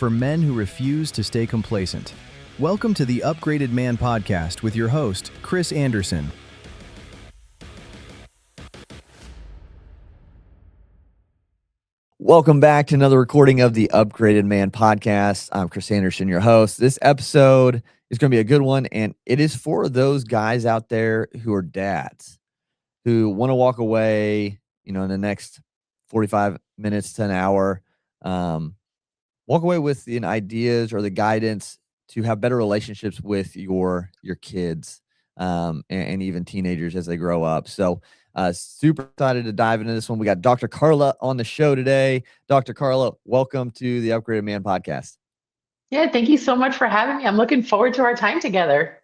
for men who refuse to stay complacent. Welcome to the Upgraded Man podcast with your host, Chris Anderson. Welcome back to another recording of the Upgraded Man podcast. I'm Chris Anderson, your host. This episode is going to be a good one, and it is for those guys out there who are dads, who want to walk away, in the next 45 minutes to an hour, walk away with the ideas or the guidance to have better relationships with your kids, and even teenagers as they grow up. So super excited to dive into this one. We got Dr. Carla on the show today. Dr. Carla, welcome to the Upgraded Man podcast. Yeah, thank you so much for having me. I'm looking forward to our time together.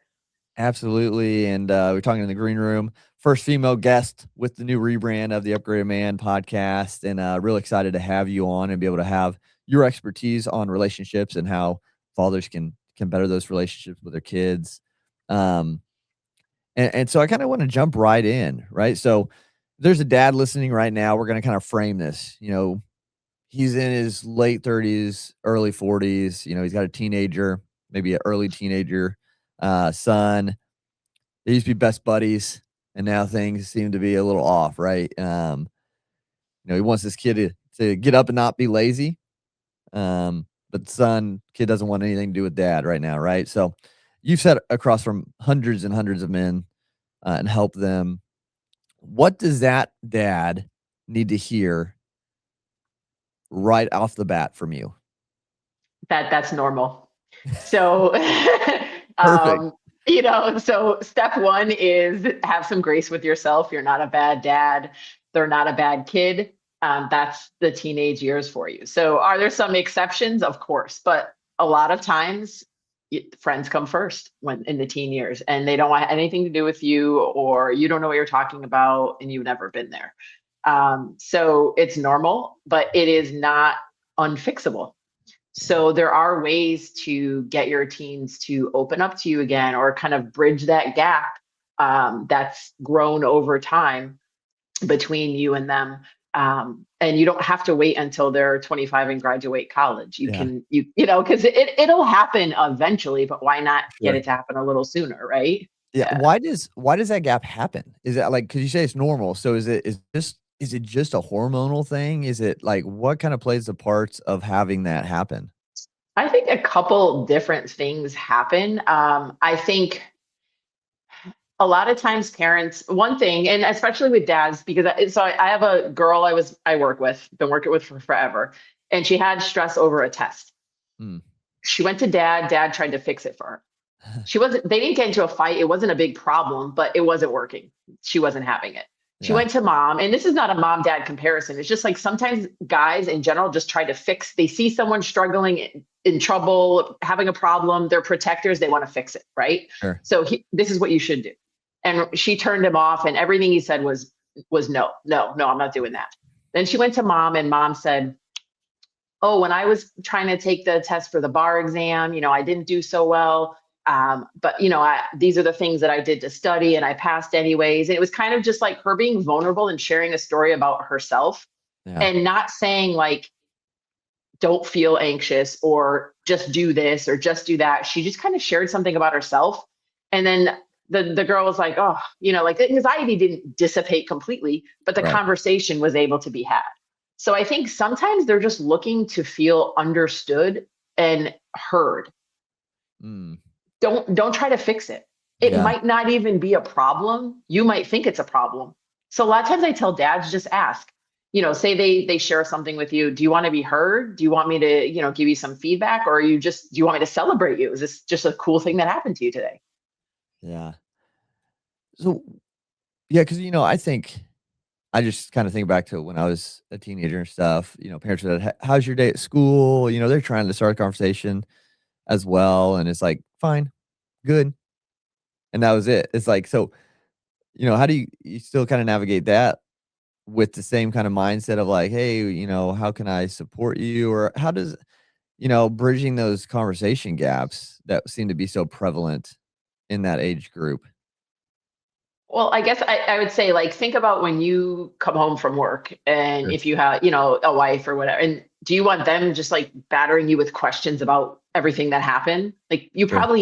Absolutely. And we're talking in the green room. First female guest with the new rebrand of the Upgraded Man podcast. And really excited to have you on and be able to have your expertise on relationships and how fathers can better those relationships with their kids. And so I kind of want to jump right in, right? So there's a dad listening right now. We're going to kind of frame this. He's in his late 30s, early 40s. He's got a teenager, maybe an early teenager son. They used to be best buddies, and now things seem to be a little off, right? He wants this kid to get up and not be lazy. But kid doesn't want anything to do with dad right now, right? So you've sat across from hundreds and hundreds of men and helped them. What does that dad need to hear right off the bat from you? That's normal. So, Perfect. So step one is have some grace with yourself. You're not a bad dad. They're not a bad kid. That's the teenage years for you. So are there some exceptions? Of course, but a lot of times friends come first when in the teen years, and they don't want anything to do with you, or you don't know what you're talking about and you've never been there. So it's normal, but it is not unfixable. So there are ways to get your teens to open up to you again, or kind of bridge that gap that's grown over time between you and them. And you don't have to wait until they're 25 and graduate college. Because it'll happen eventually, but why not get it to happen a little sooner, right? Yeah. Why does that gap happen? Is that because you say it's normal? So is it just a hormonal thing? Is it like, what kind of plays the parts of having that happen? I think a couple different things happen. I think a lot of times parents, one thing, and especially with dads, because I have a girl I work with, been working with for forever, and she had stress over a test. She went to dad tried to fix it for her. They didn't get into a fight. It wasn't a big problem, but it wasn't working. She wasn't having it. She went to mom, and this is not a mom-dad comparison. It's just like sometimes guys in general just try to fix. They see someone struggling, in trouble, having a problem. They're protectors. They want to fix it, right? Sure. So this is what you should do. And she turned him off, and everything he said was no, I'm not doing that. Then she went to mom, and mom said, oh, when I was trying to take the test for the bar exam, I didn't do so well. But these are the things that I did to study, and I passed anyways. And it was kind of just like her being vulnerable and sharing a story about herself, and not saying like, don't feel anxious or just do this or just do that. She just kind of shared something about herself. And then the girl was like, oh, like the anxiety didn't dissipate completely, but the conversation was able to be had. So I think sometimes they're just looking to feel understood and heard. Don't try to fix it. It might not even be a problem. You might think it's a problem. So a lot of times I tell dads, just ask, say they share something with you. Do you want to be heard? Do you want me to, give you some feedback? Or do you want me to celebrate you? Is this just a cool thing that happened to you today? Yeah. So, because, I think I just kind of think back to when I was a teenager and stuff, parents are like, how's your day at school? They're trying to start a conversation as well. And it's like, fine, good. And that was it. It's like, so, how do you still kind of navigate that with the same kind of mindset of like, hey, how can I support you? Or how does, bridging those conversation gaps that seem to be so prevalent in that age group? Well, I guess I would say, like, think about when you come home from work and Sure. if you have, a wife or whatever, and do you want them just like battering you with questions about everything that happened? Like, Sure. Right.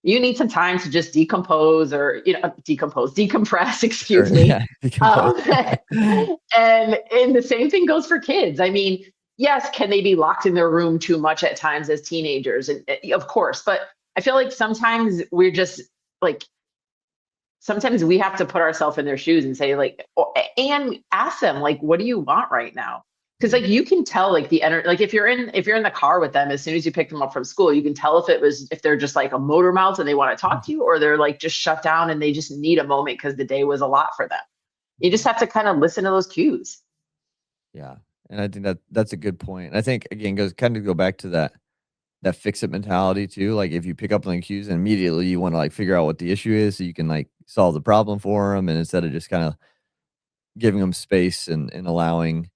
you need some time to just decompose or, decompress, excuse Sure. me. Yeah. Decompose. Um, and the same thing goes for kids. I mean, yes, can they be locked in their room too much at times as teenagers? And of course, but I feel like sometimes we're just like, sometimes we have to put ourselves in their shoes and say like, and ask them like, what do you want right now? Because Yeah. like you can tell like the energy, like if you're in the car with them as soon as you pick them up from school, you can tell if they're just like a motor mouth and they want to talk to you, or they're like just shut down and they just need a moment because the day was a lot for them. You just Mhm. have to kind of listen to those cues. Yeah. And I think that's a good point. And I think again goes kind of go back to that fix it mentality too. Like if you pick up on the cues and immediately you want to like figure out what the issue is so you can like solve the problem for them, and instead of just kind of giving them space and allowing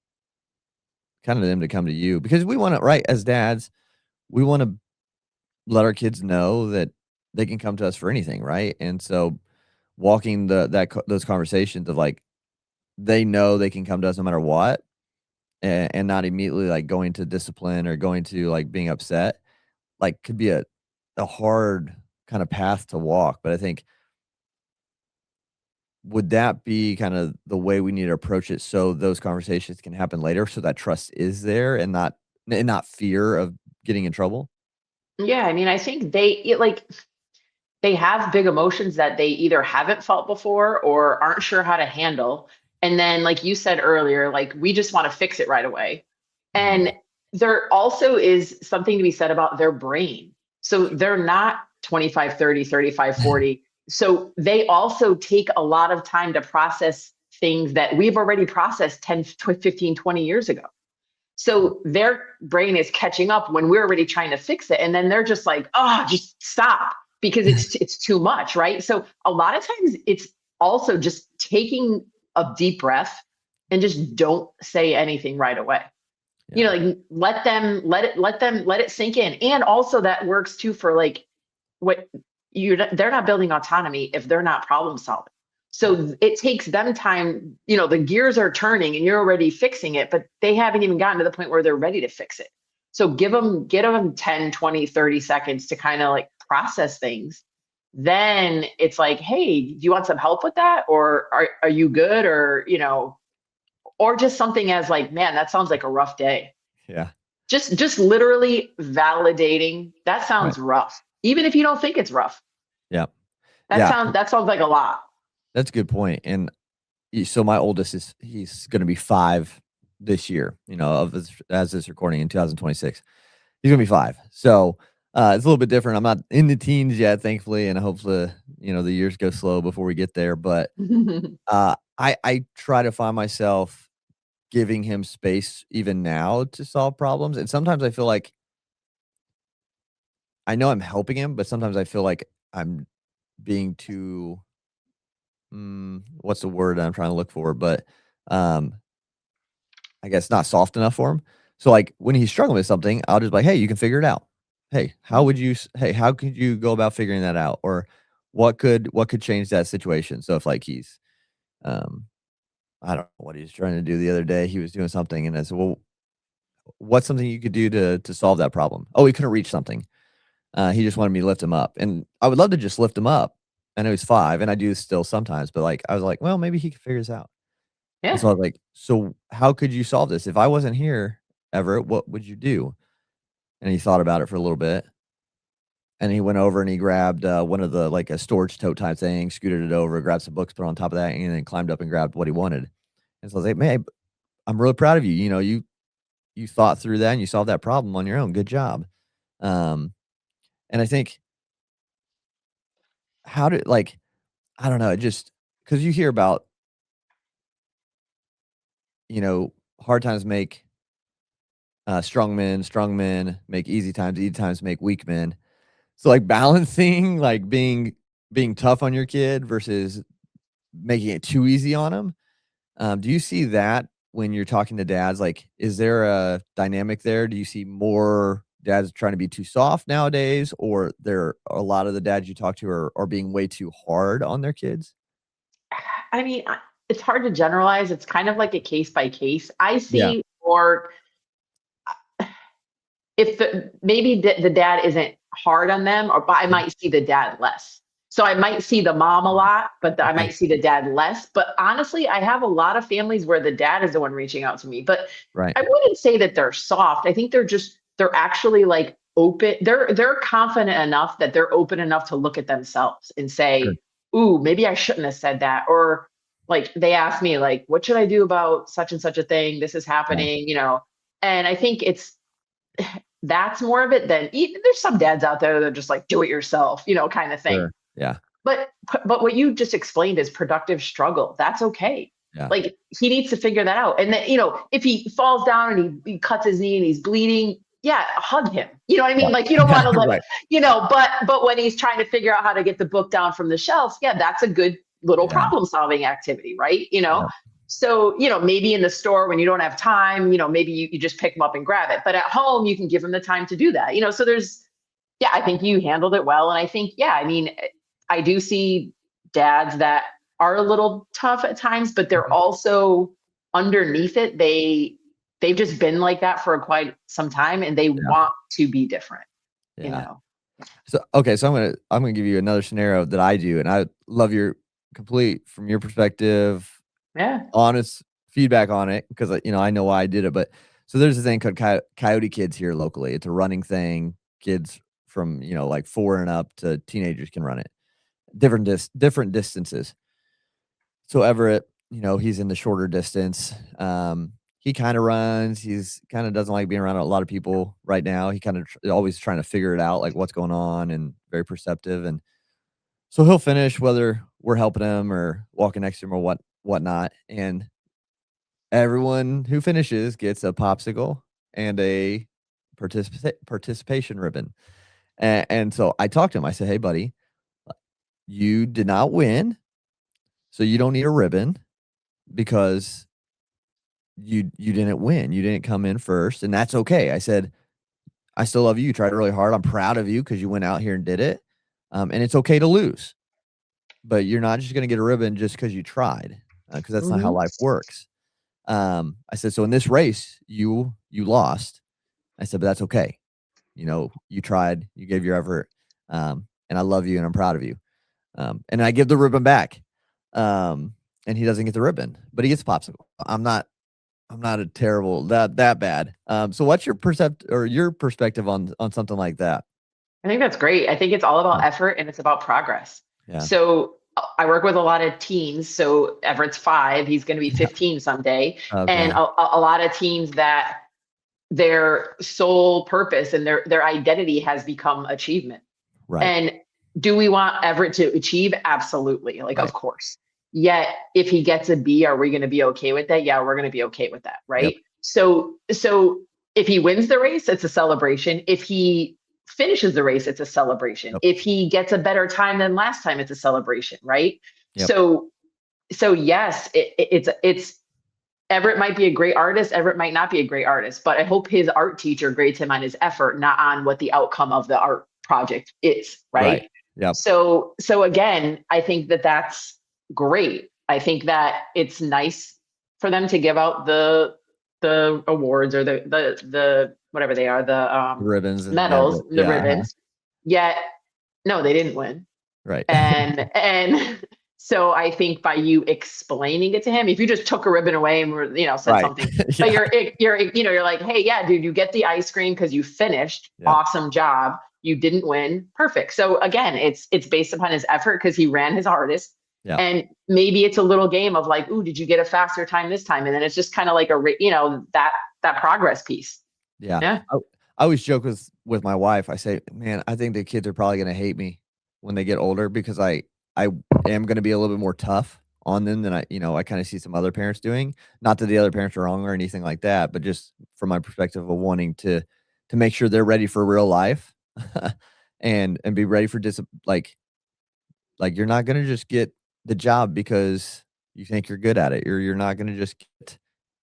kind of them to come to you, because we want to, right, as dads, we want to let our kids know that they can come to us for anything, right? And so walking those conversations of like they know they can come to us no matter what, and not immediately like going to discipline or going to like being upset, like could be a hard kind of path to walk. But I think, would that be kind of the way we need to approach it so those conversations can happen later so that trust is there and not fear of getting in trouble? Yeah, I mean, I think they have big emotions that they either haven't felt before or aren't sure how to handle. And then, like you said earlier, like we just want to fix it right away. Mhm. And there also is something to be said about their brain. So they're not 25, 30, 35, 40. So they also take a lot of time to process things that we've already processed 10, 15, 20 years ago. Sure. So their brain is catching up when we're already trying to fix it. And then they're just like, oh, just stop because it's too much, right? So a lot of times it's also just taking a deep breath and just don't say anything right away. Yeah. Like let it sink in. And also that works too for like what they're not building autonomy if they're not problem solving. Yeah. So it takes them time, the gears are turning and you're already fixing it, but they haven't even gotten to the point where they're ready to fix it. So get them 10, 20, 30 seconds to kind of like process things. Then it's like, hey, do you want some help with that? Or are you good? Or just something as like, man, that sounds like a rough day. Yeah. Just literally validating that Right. sounds rough, even if you don't think it's rough. Yeah. that Yeah. sounds that sounds like a lot. That's a good point. And so my oldest he's going to be 5 this year, as this recording in 2026. He's going to be 5. So, it's a little bit different. I'm not in the teens yet, thankfully, and hopefully, the years go slow before we get there, but I try to find myself giving him space even now to solve problems, and sometimes I feel like I know I'm helping him, but sometimes I feel like I'm being too, what's the word I'm trying to look for? But, um, I guess not soft enough for him. So, like, when he's struggling with something, I'll just be like, "Hey, you can figure it out. Hey, how could you go about figuring that out? Or what could change that situation?" So if, like, he's, um, I don't know what he was trying to do the other day, he was doing something, and I said, "Well, what's something you could do to solve that problem?" Oh, he couldn't reach something. He just wanted me to lift him up, and I would love to just lift him up. I know he's 5, and I do still sometimes, but, like, I was like, "Well, maybe he could figure this out." And Yeah. so I was like, "So how could you solve this? If I wasn't here, Everett, what would you do?" And he thought about it for a little bit, and he went over and he grabbed, one of the like, a storage tote type thing, scooted it over, grabbed some books, put it on top of that, and then climbed up and grabbed what he wanted. And so I was like, "Man, I'm really proud of you. You thought through that and you solved that problem on your own. Good job." Um, and I think how did like, I don't know, just because you hear about, you know, hard times make, strong men make easy times make weak men. So, like, balancing, like, being tough on your kid versus making it too easy on 'em. Do you see that when you're talking to dads? Like, is there a dynamic there? Do you see more dads trying to be too soft nowadays, or there are a lot of the dads you talk to are being way too hard on their kids? I mean, it's hard to generalize. It's kind of like a case by case. I Yeah. see, or if maybe the dad isn't hard on them, or but I Mhm. might see the dad less. So I might see the mom a lot, but I Okay. might see the dad less. But honestly, I have a lot of families where the dad is the one reaching out to me. But Right. I wouldn't say that they're soft. I think they're actually like open. They're confident enough that they're open enough to look at themselves and Sure. say, "Ooh, maybe I shouldn't have said that." Or like they ask me, like, "What should I do about such and such a thing? This is Yeah. happening," And I think that's more of it than there's some dads out there that are just like do it yourself, kind of thing. Sure. Yeah. But what you just explained is productive struggle. That's okay. Yeah. Like he needs to figure that out. And then, if he falls down and he cuts his knee and he's bleeding, yeah, hug him. You know what I Yeah. mean? Like you don't want to let, Right. but when he's trying to figure out how to get the book down from the shelves, yeah, that's a good little Yeah. problem solving activity, right? Yeah. So, maybe in the store when you don't have time, maybe you just pick them up and grab it. But at home, you can give them the time to do that. So yeah, I think you handled it well. And I think, yeah, I mean, I do see dads that are a little tough at times, but they're Mhm. also underneath it. They've just been like that for quite some time and they Yeah. want to be different, you Yeah. know? So okay, so I'm gonna give you another scenario that I do, and I love your complete from your perspective, Yeah. honest feedback on it because I know why I did it. But so there's a thing called Coyote Kids here locally. It's a running thing. Kids from like 4 and up to teenagers can run it. Different distances. So Everett, he's in the shorter distance. He kind of runs. He's kind of doesn't like being around a lot of people right now. He kind of always trying to figure it out, like what's going on, and very perceptive. And so he'll finish whether we're helping him or walking next to him or whatnot. And everyone who finishes gets a popsicle and a participation ribbon. And so I talked to him. I said, "Hey, buddy, you did not win, so you don't need a ribbon because you didn't win. You didn't come in first, and that's okay." I said, "I still love you. You tried really hard. I'm proud of you because you went out here and did it. And it's okay to lose, but you're not just going to get a ribbon just because you tried, because that's not how Hmm. life works." I said, "So in this race, you lost." I said, "But that's okay. You tried. You gave your effort, and I love you, and I'm proud of you." And I give the ribbon back, and he doesn't get the ribbon, but he gets a popsicle. I'm not a terrible that bad. So what's your perspective on something like that? I think that's great. I think it's all about Yeah. effort and it's about progress. Yeah. So I work with a lot of teens. So Everett's 5, he's going to be Yeah. 15 someday. And Okay. a lot of teens that their sole purpose and their identity has become achievement. Right. And do we want Everett to achieve? Absolutely. Like, Right. of course. Yet, if he gets a B, are we going to be okay with that? Yeah, we're going to be okay with that. Yep. Right. So if he wins the race, it's a celebration. If he finishes the race, it's a celebration. Yep. If he gets a better time than last time, it's a celebration. Right. Yep. So yes, it's Everett might be a great artist. Everett might not be a great artist, but I hope his art teacher grades him on his effort, not on what the outcome of the art project is, Right. right? Yep. So again, I think that that's great. I think that it's nice for them to give out the awards or the whatever they are, the The ribbons and medals, the yeah. Uh-huh. ribbons. Yet no, they didn't win. Right. And so I think by you explaining it to him, if you just took a ribbon away and said Right. something, but Yeah. you're like, hey, yeah, dude, you get the ice cream because you finished. Yeah. Awesome job. You didn't win. Perfect. So again, it's based upon his effort because he ran his hardest. Yeah. And maybe it's a little game of like, ooh, did you get a faster time this time? And then it's just kind of like that progress piece. Yeah. Yeah. I always joke with my wife. I say, "Man, I think the kids are probably gonna hate me when they get older because I am gonna be a little bit more tough on them than I kind of see some other parents doing. Not that the other parents are wrong or anything like that, but just from my perspective of wanting to make sure they're ready for real life and be ready for like you're not gonna just get the job because you think you're good at it, or you're not gonna just get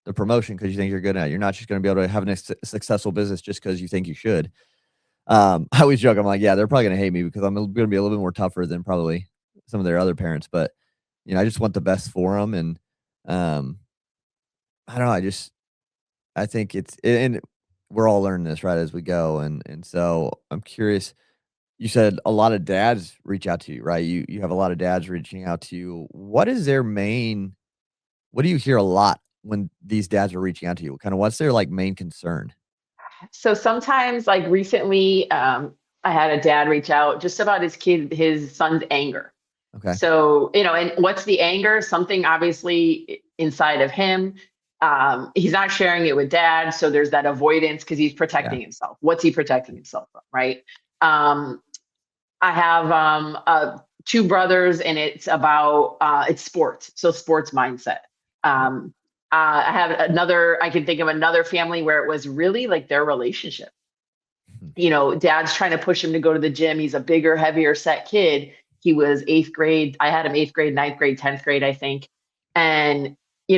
the promotion because you think you're good at it. You're not just gonna be able to have a successful business just because you think you should." I always joke, I'm like, "Yeah, they're probably gonna hate me because I'm gonna be a little bit more tougher than probably some of their other parents." But, I just want the best for them. And, um, I don't know. I think and we're all learning this right as we go. And so I'm curious, you said a lot of dads reach out to you, right? You have a lot of dads reaching out to you. What do you hear a lot when these dads are reaching out to you? Kind of what's their like main concern? So sometimes, like recently, I had a dad reach out just about his son's anger. Okay. So, and what's the anger? Something obviously inside of him. He's not sharing it with dad. So there's that avoidance because he's Yeah. protecting himself. What's he protecting himself from? Right. Um, I have two brothers, and it's sports. So sports mindset. Okay. Um, I can think of another family where it was really like their relationship. Mhm. Dad's trying to push him to go to the gym. He's a bigger, heavier set kid. He was eighth grade. I had him eighth grade, ninth grade, 10th grade, I think. And, he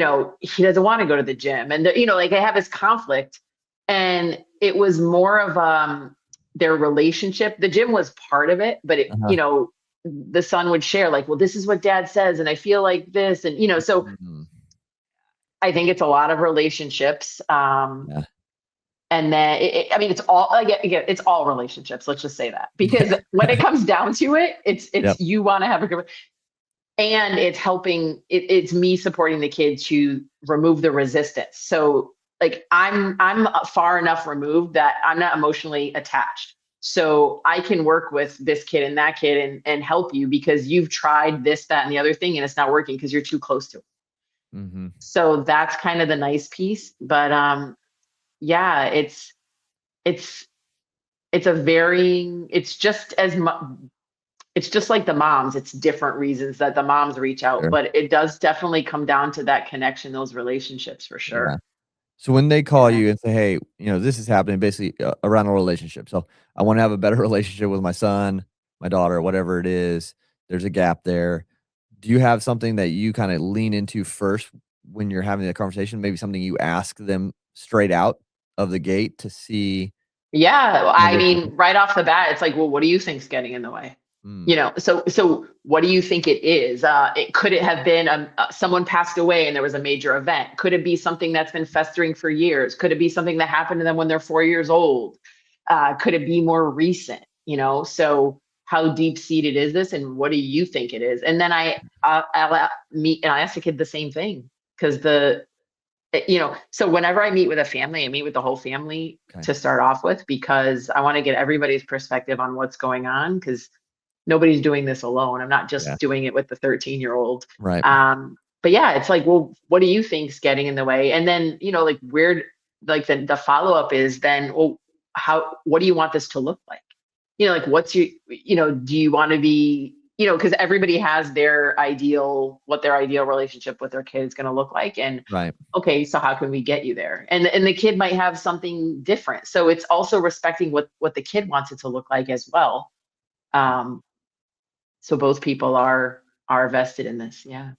doesn't want to go to the gym. And, like I have this conflict. And it was more of their relationship. The gym was part of it, but Uh-huh. the son would share, like, well, this is what dad says. And I feel like this. And, so Mhm. I think it's a lot of relationships. Yeah. And then, I mean, it's all again, it's all relationships. Let's just say that, because when it comes down to it, it's Yep. you want to have a good, and it's helping. It's me supporting the kid to remove the resistance. So, like, I'm far enough removed that I'm not emotionally attached. So I can work with this kid and that kid and help you because you've tried this, that, and the other thing, and it's not working because you're too close to it. Mhm. So that's kind of the nice piece. But yeah, it's it's a varying, it's just like the moms. It's different reasons that the moms reach out, Sure. but it does definitely come down to that connection, those relationships for Yeah. sure. So when they call Yeah. you and say, "Hey, this is happening," basically around a relationship. So I want to have a better relationship with my son, my daughter, whatever it is. There's a gap there. Do you have something that you kind of lean into first when you're having the conversation? Maybe something you ask them straight out of the gate to see Yeah, how I they mean, right off the bat, it's like, well, what do you think's getting in the way? Mm, So what do you think it is? Could it have been someone passed away and there was a major event? Could it be something that's been festering for years? Could it be something that happened to them when they're 4 years old? Could it be more recent? So how deep seated is this, and what do you think it is? And then I'll meet and I ask the kid the same thing because so whenever I meet with a family, I meet with the whole family okay. to start off with because I want to get everybody's perspective on what's going on because nobody's doing this alone. I'm not Yeah. just doing it with the 13-year-old. Right. But yeah, it's like, well, what do you think's getting in the way? And then, like like the follow-up is then, well, what do you want this to look like? Like do you want to be, because everybody has what their ideal relationship with their kid is going to look like. And Right. okay, so how can we get you there? And the kid might have something different. So it's also respecting what the kid wants it to look like as well. Um, so both people are vested in this. Yeah.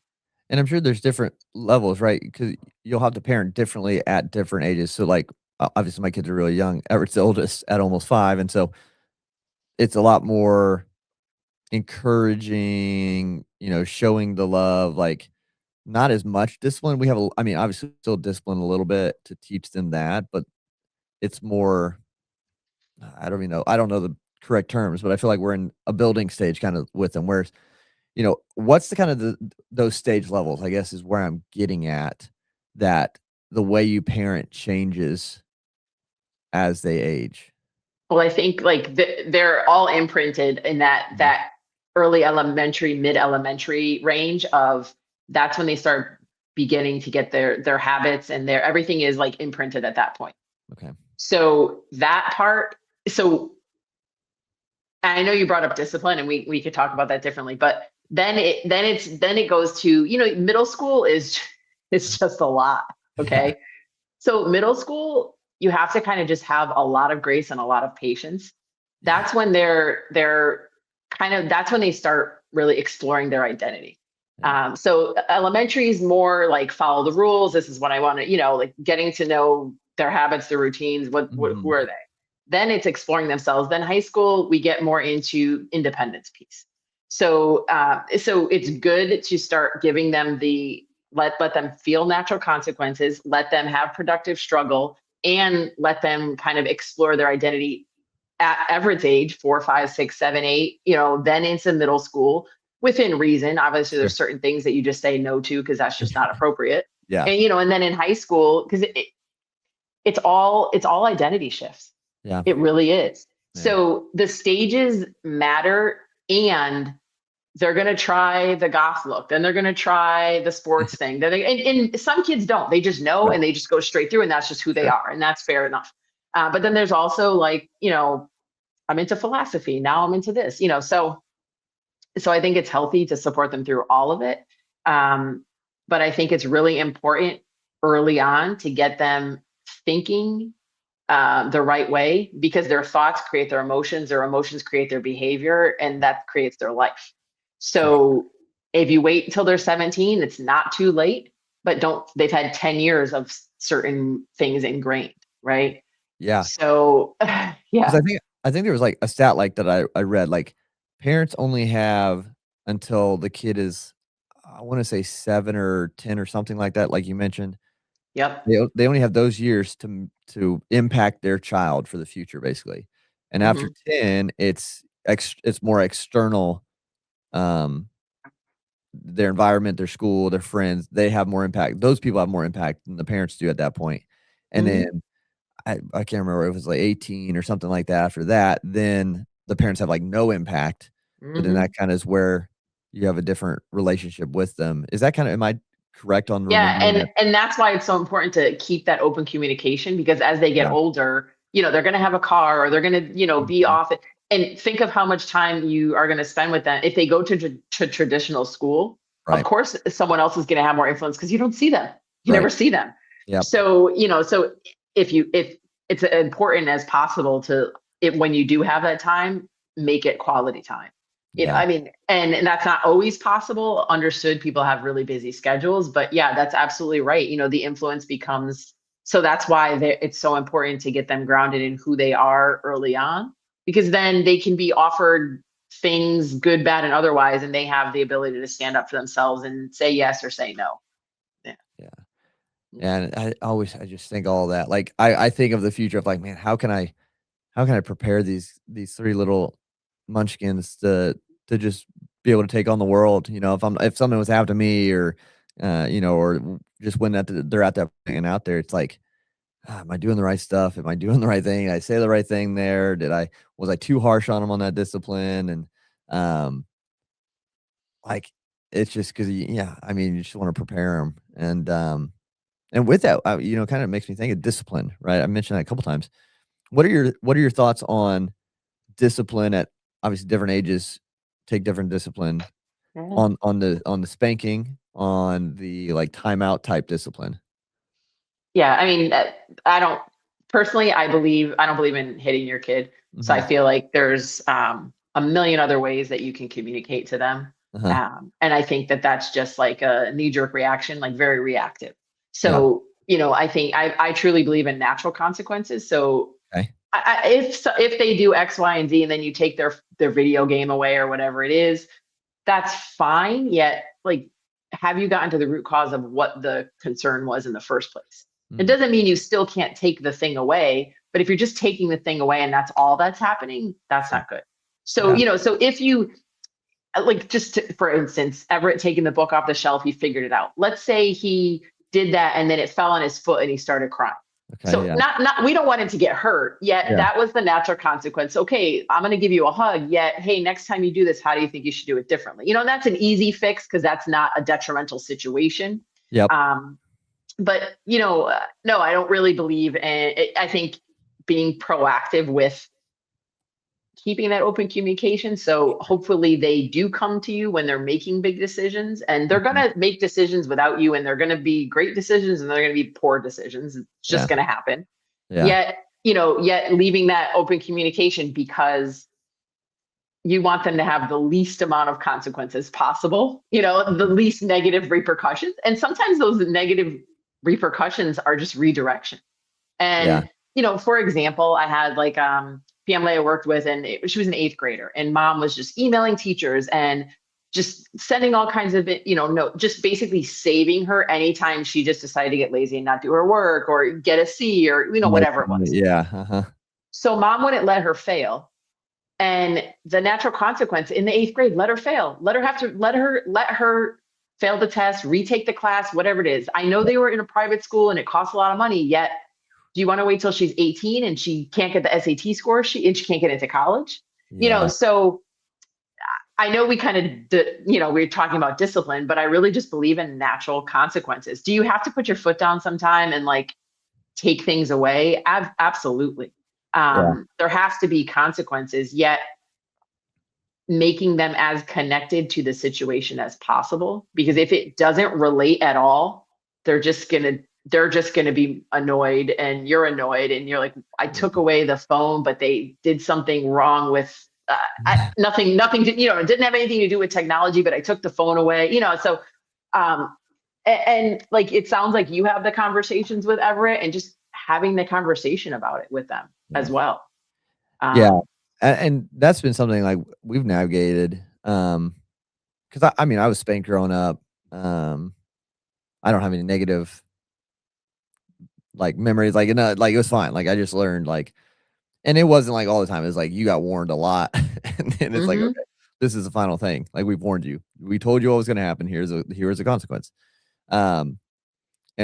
And I'm sure there's different levels, right? Because you'll have to parent differently at different ages. So, like, obviously, my kids are really young. Everett's the oldest at almost 5, and so it's a lot more encouraging, showing the love, like, not as much discipline. I mean, obviously, still discipline a little bit to teach them that, but it's more I don't even know. I don't know the correct terms, but I feel like we're in a building stage kind of with them, whereas what's the kind of those stage levels, I guess, is where I'm getting at, that the way you parent changes as they age. Well, I think like they're all imprinted in that Mhm. that early elementary, mid elementary range of that's when they start beginning to get their habits and their everything is like imprinted at that point. Okay. So that part, so I know you brought up discipline and we could talk about that differently, but then it goes to, middle school is it's just a lot. Yeah. Okay. So middle school, you have to kind of just have a lot of grace and a lot of patience. Yeah. That's when that's when they start really exploring their identity. Yeah. So elementary is more like follow the rules. This is what I want to, like getting to know their habits, their routines, who Mhm. are they? Then it's exploring themselves. Then high school, we get more into independence piece. So it's good to start giving them let them feel natural consequences, let them have productive struggle, and let them kind of explore their identity at Everett's age, 4, 5, 6, 7, 8, then into middle school within reason. Obviously, Sure. there's certain things that you just say no to because that's just not appropriate. Yeah. And then in high school, because it's all identity shifts. Yeah. It really is. Yeah. So the stages matter, and they're going to try the goth look, then they're going to try the sports thing. And some kids don't. They just know, Right. and they just go straight through, and that's just who they Sure. are, and that's fair enough. But then there's also like, I'm into philosophy. Now I'm into this, so I think it's healthy to support them through all of it. But I think it's really important early on to get them thinking the right way, because their thoughts create their emotions create their behavior, and that creates their life. So if you wait until they're 17, it's not too late, but they've had 10 years of certain things ingrained, right? Yeah. So, Because yeah. I think there was like a stat like that I read, like parents only have until the kid is, I want to say 7 or 10 or something like that, like you mentioned. Yep. They only have those years to impact their child for the future, basically. And after Hmm. 10, it's more external, um, their environment, their school, their friends, they have more impact. Those people have more impact than the parents do at that point. And Hmm. then I can't remember if it was like 18 or something like that. After that, then the parents have like no impact. But then Hmm. that kind of is where you have a different relationship with them. Is that kind of, am I correct on Yeah, remembering and that? and that's why it's so important to keep that open communication, because as they get Yeah. older, they're going to have a car, or they're going to, be Mhm. off. And think of how much time you are going to spend with them if they go to traditional school. Of Right. course, someone else is going to have more influence because you don't see them. You Right. never see them. Yep. So if it's important as possible to it when you do have that time, make it quality time. Yeah. I mean, and that's not always possible. Understood, people have really busy schedules, but yeah, that's absolutely right. The influence becomes, so that's why it's so important to get them grounded in who they are early on, because then they can be offered things, good, bad, and otherwise, and they have the ability to stand up for themselves and say yes or say no. Yeah. Yeah. And I just think all that. Like I think of the future of like, man, how can I prepare these 3 little munchkins to just be able to take on the world, if something was happening to me or, or just when they're at that point and out there, it's like, am I doing the right stuff? Am I doing the right thing? Did I say the right thing there? Was I too harsh on them on that discipline? And, like, it's just because, yeah, I mean, you just want to prepare them. And with that, kind of makes me think of discipline, right? I mentioned that a couple times. What are your thoughts on discipline at obviously different ages take different discipline Yeah. on the spanking, on the, like, timeout type discipline? Yeah, I mean, I don't personally. I don't believe in hitting your kid. So I Mhm. feel like there's a million other ways that you can communicate to them, Uh-huh. and I think that that's just like a knee jerk reaction, like very reactive. Yep. So I think I truly believe in natural consequences. So Okay. if they do X, Y, and Z, and then you take their video game away or whatever it is, that's fine. Yet, like, have you gotten to the root cause of what the concern was in the first place? It Mm. doesn't mean you still can't take the thing away, but if you're just taking the thing away and that's all that's happening, that's Sure. not good. So, Yeah. so if you like, for instance, Everett taking the book off the shelf, he figured it out. Let's say he did that and then it fell on his foot and he started crying. Okay, So yeah. not we don't want him to get hurt, yet Yeah. that was the natural consequence. Okay, I'm gonna give you a hug, yet hey, next time you do this, how do you think you should do it differently? That's an easy fix because that's not a detrimental situation. Yep. Um, but no, I don't really believe in it. I think being proactive with keeping that open communication. So hopefully they do come to you when they're making big decisions, and they're going Mhm. to make decisions without you, and they're going to be great decisions and they're going to be poor decisions. It's Yeah. just going to happen. Yeah. Yet leaving that open communication because you want them to have the least amount of consequences possible, the Mhm. least negative repercussions. And sometimes those negative repercussions are just redirection. Yeah. And, for example, I had like family I worked with, and she was an 8th grader, and mom was just emailing teachers and just sending all kinds of, no, just basically saving her anytime she just decided to get lazy and not do her work or get a C or, whatever it was. Yeah. Uh-huh. So mom wouldn't let her fail. And the natural consequence in the 8th grade, let her fail. Let her fail the test, retake the class, whatever it is. I know they were in a private school and it costs a lot of money, yet do you want to wait till she's 18 and she can't get the SAT score and she can't get into college? Yeah. So I know we kind of, we're talking about discipline, but I really just believe in natural consequences. Do you have to put your foot down sometime and like take things away? Absolutely. There has to be consequences, yet making them as connected to the situation as possible. Because if it doesn't relate at all, they're just gonna be annoyed, and you're annoyed, and you're like, I took away the phone, but they did something wrong with nothing. It didn't have anything to do with technology, but I took the phone away. So, and like it sounds like you have the conversations with Everett, and just having the conversation about it with them as well. And that's been something like we've navigated. Because I mean, I was spanked growing up. I don't have any negative like memories. Like, like it was fine. Like I just learned like, and it wasn't like all the time. It was like you got warned a lot, and then it's like, okay, this is the final thing. Like we've warned you. We told you what was going to happen. Here's a consequence. And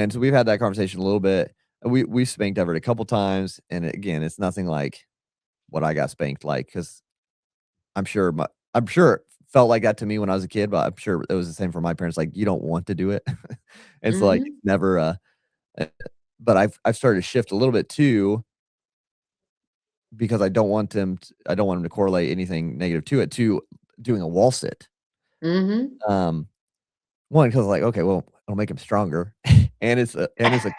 so we've had that conversation a little bit. We spanked Everett a couple times, and again, it's nothing like what I got spanked like, because I'm sure it felt like that to me when I was a kid, but I'm sure it was the same for my parents. Like you don't want to do it, and so like it's never. But I've started to shift a little bit too, because I don't want him to correlate anything negative to it to doing a wall sit. One, because like, okay, well, it'll make him stronger, and it's a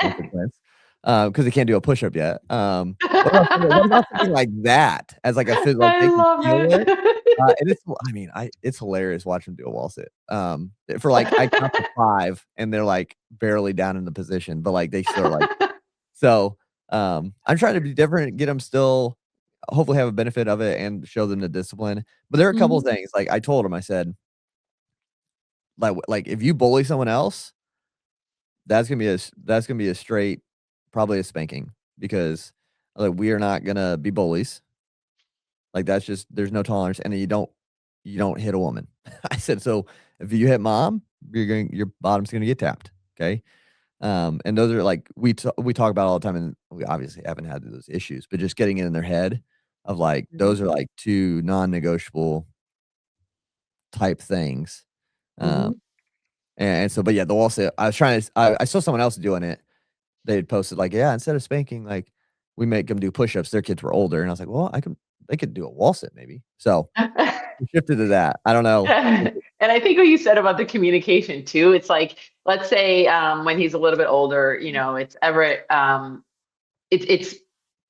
consequence, because he can't do a push up yet. What about something like that as like a fit, like I they can love feel it? it. And it's hilarious watching him do a wall sit. For like I count to 5, and they're like barely down in the position, but like they still are like so. I'm trying to be different, get them still hopefully have a benefit of it and show them the discipline. But there are a couple of things like I told him, I said, like if you bully someone else, that's gonna be a straight, probably a spanking, because like we are not gonna be bullies. Like that's just there's no tolerance, and you don't hit a woman. I said, so if you hit mom, your bottom's gonna get tapped. Okay. And those are like we talk about all the time, and we obviously haven't had those issues, but just getting it in their head of like those are like 2 non-negotiable type things. And so, but yeah, the wall sit. I was trying to. I saw someone else doing it. They had posted like, yeah, instead of spanking, like we make them do push-ups. Their kids were older, and I was like, well, they could do a wall sit maybe. So we shifted to that. I don't know. And I think what you said about the communication too, it's like, let's say when he's a little bit older, it's Everett, it's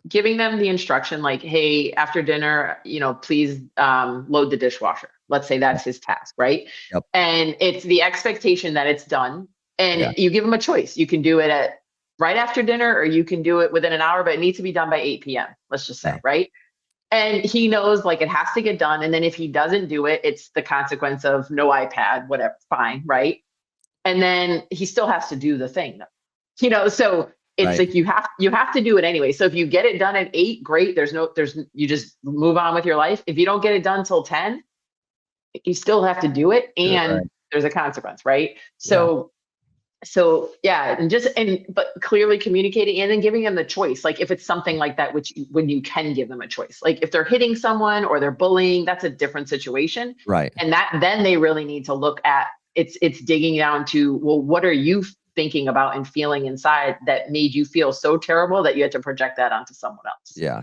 giving them the instruction like, hey, after dinner, please load the dishwasher. Let's say that's his task, right? Yep. And it's the expectation that it's done. And you give him a choice. You can do it at right after dinner, or you can do it within an hour, but it needs to be done by 8 p.m. Let's just say, right? And he knows like it has to get done. And then if he doesn't do it, it's the consequence of no iPad, whatever, fine, right? And then he still has to do the thing, so it's like you have to do it anyway. So if you get it done at 8, great. You just move on with your life. If you don't get it done till 10, you still have to do it, and there's a consequence, right? So yeah, but clearly communicating, and then giving them the choice. Like if it's something like that, when you can give them a choice, like if they're hitting someone or they're bullying, that's a different situation. Right. And then they really need to look at it's digging down to, well, what are you thinking about and feeling inside that made you feel so terrible that you had to project that onto someone else? Yeah.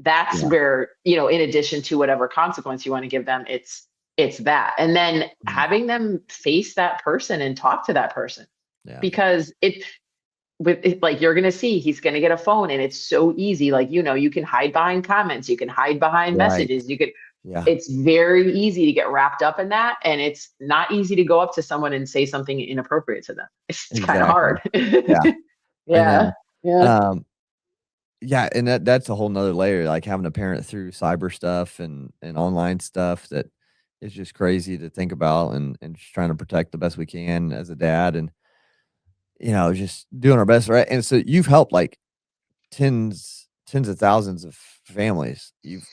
That's where, in addition to whatever consequence you want to give them, it's that. And then having them face that person and talk to that person, because like you're going to see, he's going to get a phone, and it's so easy. Like, you can hide behind comments, you can hide behind messages, it's very easy to get wrapped up in that. And it's not easy to go up to someone and say something inappropriate to them. It's kind of hard. Yeah. Yeah. Yeah, and that's a whole nother layer, like having a parent through cyber stuff and online stuff that is just crazy to think about, and just trying to protect the best we can as a dad, and just doing our best, right? And so you've helped like tens of thousands of families. You've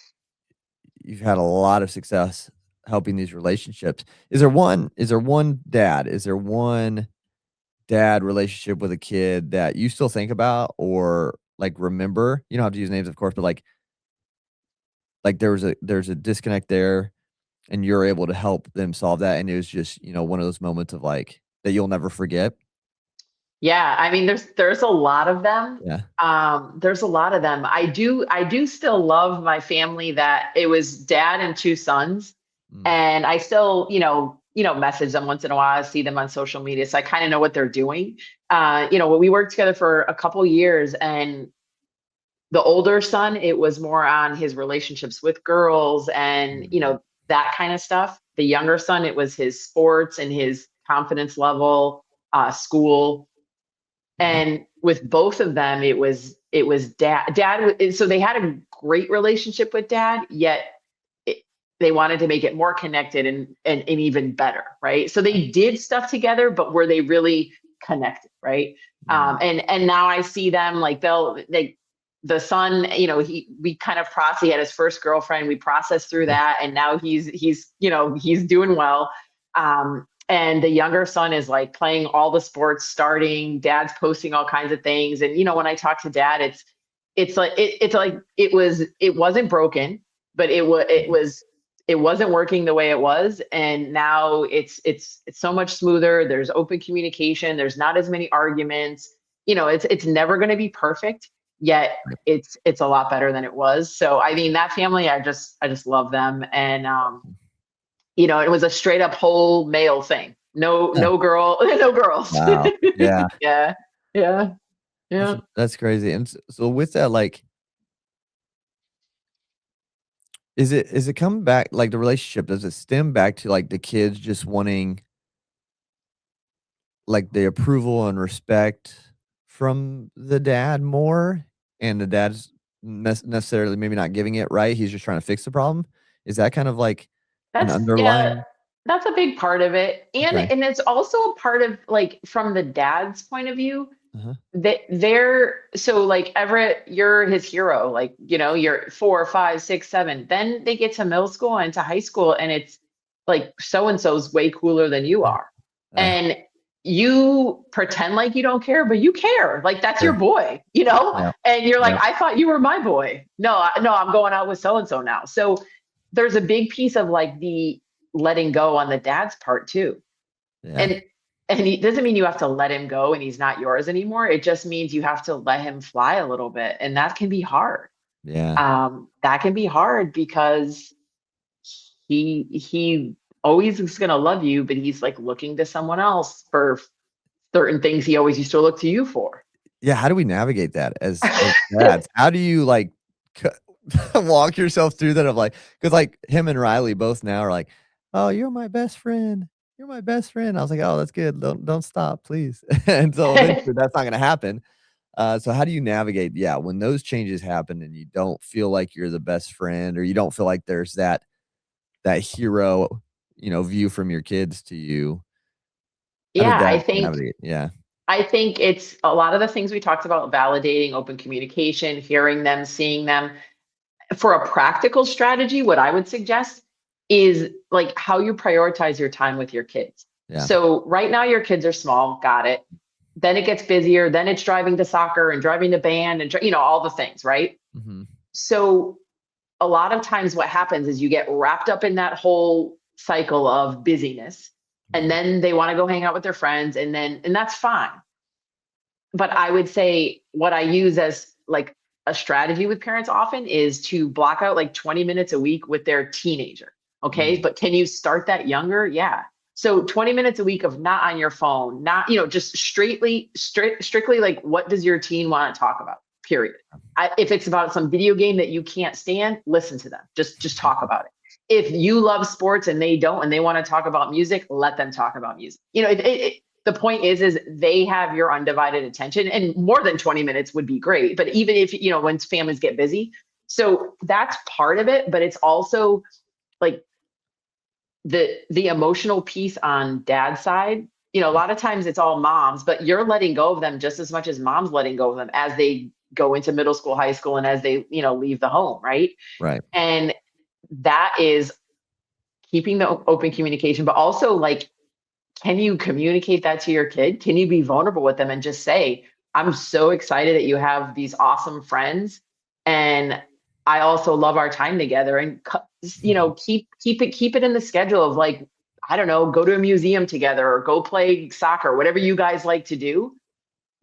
had a lot of success helping these relationships. Is there one dad relationship with a kid that you still think about or like remember? You don't have to use names, of course, but like there's a disconnect there and you're able to help them solve that. And it was just, one of those moments of like that you'll never forget. Yeah, I mean, there's a lot of them. Yeah. There's a lot of them. I do still love my family that it was dad and two sons, Mm, and I still, message them once in a while. I see them on social media, so I kind of know what they're doing. We worked together for a couple years, and the older son, it was more on his relationships with girls and, mhm, that kind of stuff. The younger son, it was his sports and his confidence level, school. yeah. And with both of them, it was so they had a great relationship with dad, yet it, they wanted to make it more connected and even better, right? So they did stuff together, but were they really connected, right? Mm, And now I see them like the son, we kind of he had his first girlfriend, we processed through that, and now he's doing well. And the younger son is like playing all the sports, starting, dad's posting all kinds of things. And when I talk to dad, it's like it wasn't broken, but it wasn't working the way it was, and now it's so much smoother. There's open communication, there's not as many arguments. It's never going to be perfect, yet it's a lot better than it was. So I mean, that family, I just love them. And it was a straight up whole male thing. No, yeah. no girl, no girls. Wow. Yeah. Yeah, yeah, That's yeah. that's crazy. And so with that, like, is it coming back like the relationship, does it stem back to like the kids just wanting like the approval and respect from the dad more, and the dad's necessarily maybe not giving it, right? He's just trying to fix the problem. Is that kind of like an Yeah, underlying? that's a big part of it. And Okay. and it's also a part of, like, from the dad's point of view, Uh-huh. that so like Everett, you're his hero. Like, you're 4, 5, 6, 7. Then they get to middle school and to high school, and it's like so and so's way cooler than you are. Uh, And you pretend like you don't care, but you care. Like, that's your sure. boy, Yeah. And you're like, Yeah. I thought you were my boy. No, no, I'm going out with so and so now. So there's a big piece of like the letting go on the dad's part too. Yeah. And he doesn't mean you have to let him go and he's not yours anymore. It just means you have to let him fly a little bit. And that can be hard. Yeah. That can be hard because he always is going to love you, but he's like looking to someone else for certain things he always used to look to you for. Yeah, how do we navigate that as dads? How do you, like, c walk yourself through that of, like, because like, him and Riley both now are like, "Oh, you're my best friend. You're my best friend." I was like, "Oh, that's good. Don't stop, please." And so eventually that's not gonna happen. So how do you navigate, yeah, when those changes happen and you don't feel like you're the best friend or you don't feel like there's that hero, view from your kids to you? How does Yeah, that navigate? Yeah. I think it's a lot of the things we talked about: validating, open communication, hearing them, seeing them. For a practical strategy, what I would suggest is like how you prioritize your time with your kids. Yeah. So right now your kids are small, got it. Then it gets busier, then it's driving to soccer and driving to band and all the things, right? Mhm. So a lot of times what happens is you get wrapped up in that whole cycle of busyness, and Yeah. then they want to go hang out with their friends, and that's fine. But I would say what I use as like a strategy with parents often is to block out like 20 minutes a week with their teenager. Okay. Mm. But can you start that younger? Yeah. So 20 minutes a week of not on your phone, not, just strictly like, what does your teen want to talk about? Period. If it's about some video game that you can't stand, listen to them. Just talk about it. If you love sports and they don't, and they want to talk about music, let them talk about music. the point is they have your undivided attention, and more than 20 minutes would be great. But even if, when families get busy, so that's part of it, but it's also like the emotional piece on dad's side. A lot of times it's all moms, but you're letting go of them just as much as mom's letting go of them as they go into middle school, high school, and as they, leave the home. Right. Right. And that is keeping the open communication, but also like, can you communicate that to your kid? Can you be vulnerable with them and just say, I'm so excited that you have these awesome friends, and I also love our time together, and keep it in the schedule of like, I don't know, go to a museum together or go play soccer, whatever you guys like to do,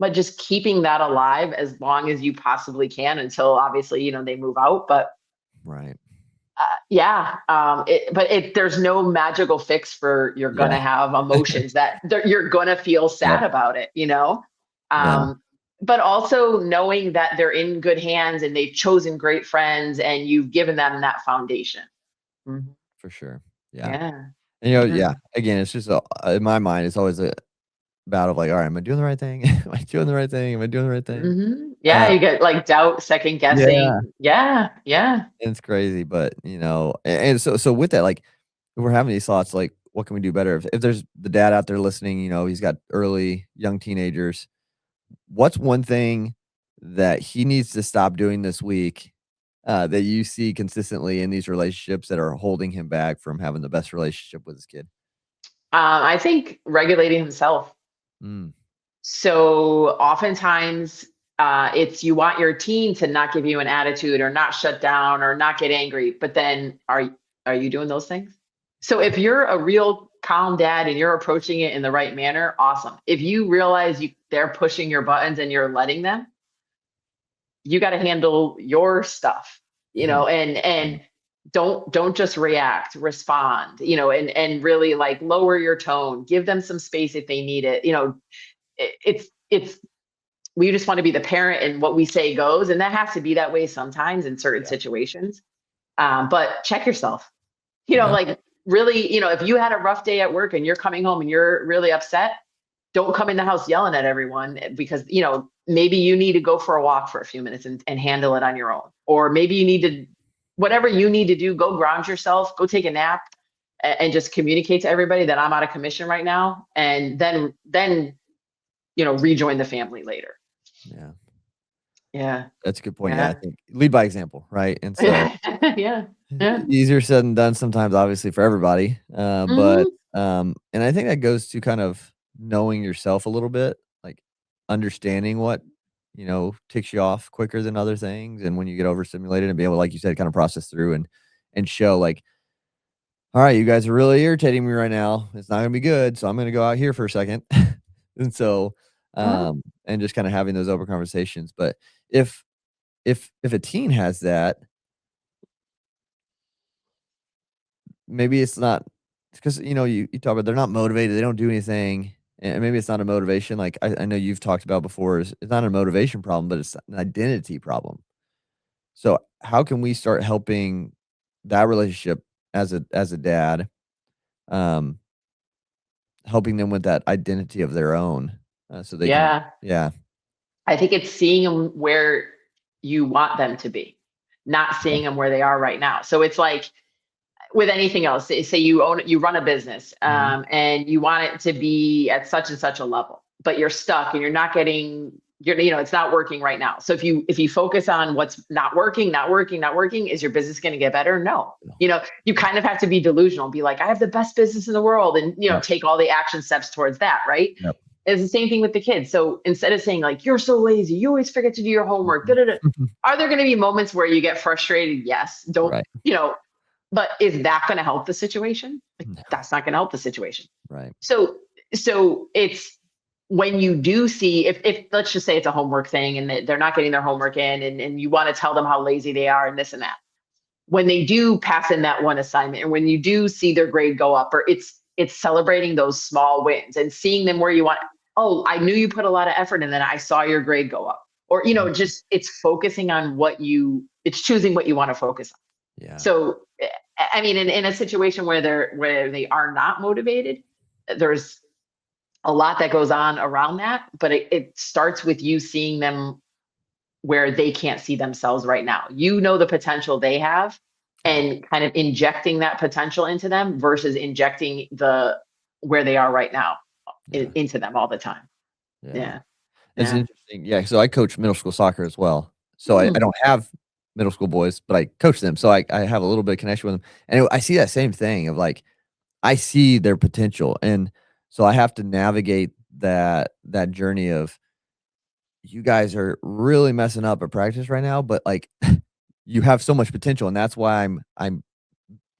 but just keeping that alive as long as you possibly can until obviously, they move out. But right. There's no magical fix for you're gonna have emotions that you're gonna feel sad about it, but also knowing that they're in good hands and they've chosen great friends and you've given them that foundation. Mm-hmm. For sure. Yeah. And, again, it's just in my mind, it's always a battle of like, all right, am I doing the right thing? Am I doing the right thing? Am I doing the right thing? Mm-hmm. Yeah, you get like doubt, second guessing. Yeah. And it's crazy, but and so with that, like, if we're having these thoughts, like, what can we do better? If there's the dad out there listening, he's got young teenagers. What's one thing that he needs to stop doing this week that you see consistently in these relationships that are holding him back from having the best relationship with his kid? I think regulating himself. Mm. So oftentimes it's you want your teen to not give you an attitude or not shut down or not get angry, but then are you doing those things? So if you're a real calm dad and you're approaching it in the right manner, awesome. If you realize they're pushing your buttons and you're letting them, you got to handle your stuff, and don't just react, respond, and really like lower your tone, give them some space if they need it. It's we just want to be the parent and what we say goes, and that has to be that way sometimes in certain situations. But check yourself, like really, if you had a rough day at work and you're coming home and you're really upset, don't come in the house yelling at everyone, because, maybe you need to go for a walk for a few minutes and handle it on your own. Or maybe you need to, whatever you need to do, go ground yourself, go take a nap, and just communicate to everybody that I'm out of commission right now. And then rejoin the family later. Yeah. That's a good point. I think lead by example, right? And so easier said than done sometimes, obviously, for everybody. But and I think that goes to kind of knowing yourself a little bit, like understanding what ticks you off quicker than other things, and when you get overstimulated, and be able, like you said, kind of process through and show like, all right, you guys are really irritating me right now. It's not gonna be good, so I'm gonna go out here for a second. And so and just kind of having those open conversations. But if a teen has that, maybe it's not because you talk about they're not motivated, they don't do anything, and maybe it's not a motivation. Like I know you've talked about before, it's not a motivation problem, but it's an identity problem. So how can we start helping that relationship as a dad, helping them with that identity of their own, so they can. I think it's seeing them where you want them to be, not seeing them where they are right now. So it's like with anything else, say you run a business, and you want it to be at such and such a level, but you're stuck and you're not getting, it's not working right now. So if you focus on what's not working, is your business going to get better? No. You kind of have to be delusional, be like, I have the best business in the world, and take all the action steps towards that. Right. Yep. It's the same thing with the kids. So instead of saying like, you're so lazy, you always forget to do your homework, are there going to be moments where you get frustrated? Yes. Don't, but is that going to help the situation? That's not going to help the situation. Right. So it's when you do see, if let's just say it's a homework thing and they're not getting their homework in, and you want to tell them how lazy they are and this and that. When they do pass in that one assignment, and when you do see their grade go up, or it's celebrating those small wins and seeing them where you want. Oh, I knew you put a lot of effort in, and then I saw your grade go up. Or, just it's focusing on it's choosing what you want to focus on. Yeah. So, I mean, in a situation where they are not motivated, there's a lot that goes on around that, but it starts with you seeing them where they can't see themselves right now. You know the potential they have, and kind of injecting that potential into them versus injecting the where they are right now into them all the time. Yeah. Yeah. It's Yeah. interesting. Yeah. So I coach middle school soccer as well. So I Mm. don't have middle school boys, but I coach them. So I have a little bit of connection with them. And I see that same thing of like, I see their potential. And so I have to navigate that journey of, you guys are really messing up at practice right now, but like you have so much potential. And that's why I'm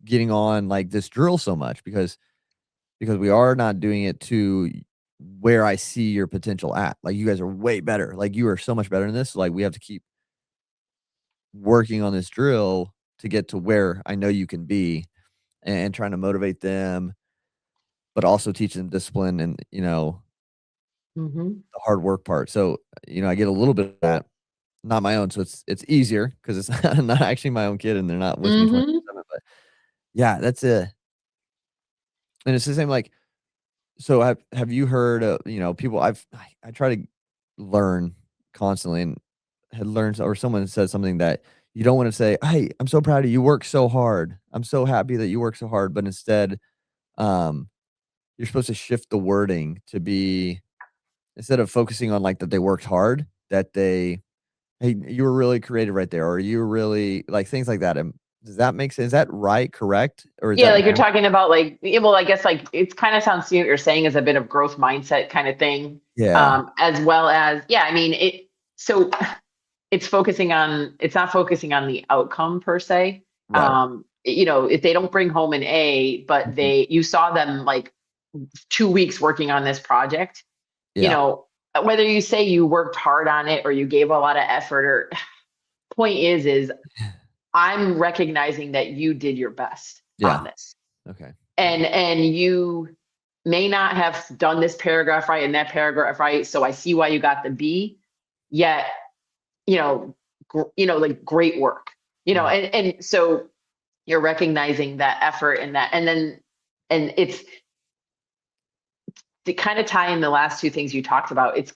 getting on like this drill so much, because we are not doing it to where I see your potential at. Like, you guys are way better. Like, you are so much better than this. Like, we have to keep working on this drill to get to where I know you can be, and trying to motivate them, but also teach them discipline and, Mm-hmm. the hard work part. So, I get a little bit of that, not my own. So it's easier because it's not actually my own kid and they're not with me Mm-hmm. 24/7. But yeah, and it's the same. Like, so have you heard people, I try to learn constantly, and had learned, or someone said something that you don't want to say, "Hey, I'm so proud of you. You work so hard. I'm so happy that you work so hard." But instead, um, you're supposed to shift the wording to be, instead of focusing on like that they worked hard, that they, "Hey, you were really creative right there," or "You were really," like things like that. Does that make sense? Is that right? Correct? Or is Yeah, that like you're wrong? talking about like, yeah, well, I guess like it's kind of sounds to me what you're saying is a bit of growth mindset kind of thing. Yeah. As well as, yeah, I mean, so it's not focusing on the outcome per se. Right. If they don't bring home an A, but Mhm. you saw them like 2 weeks working on this project, you Yeah. know, whether you say you worked hard on it or you gave a lot of effort, or point is I'm recognizing that you did your best Yeah. on this. Okay. Yeah. And you may not have done this paragraph right and that paragraph right. So I see why you got the B, yet, you know, like great work, Mhm. and so you're recognizing that effort and that, and it's to kind of tie in the last two things you talked about. It's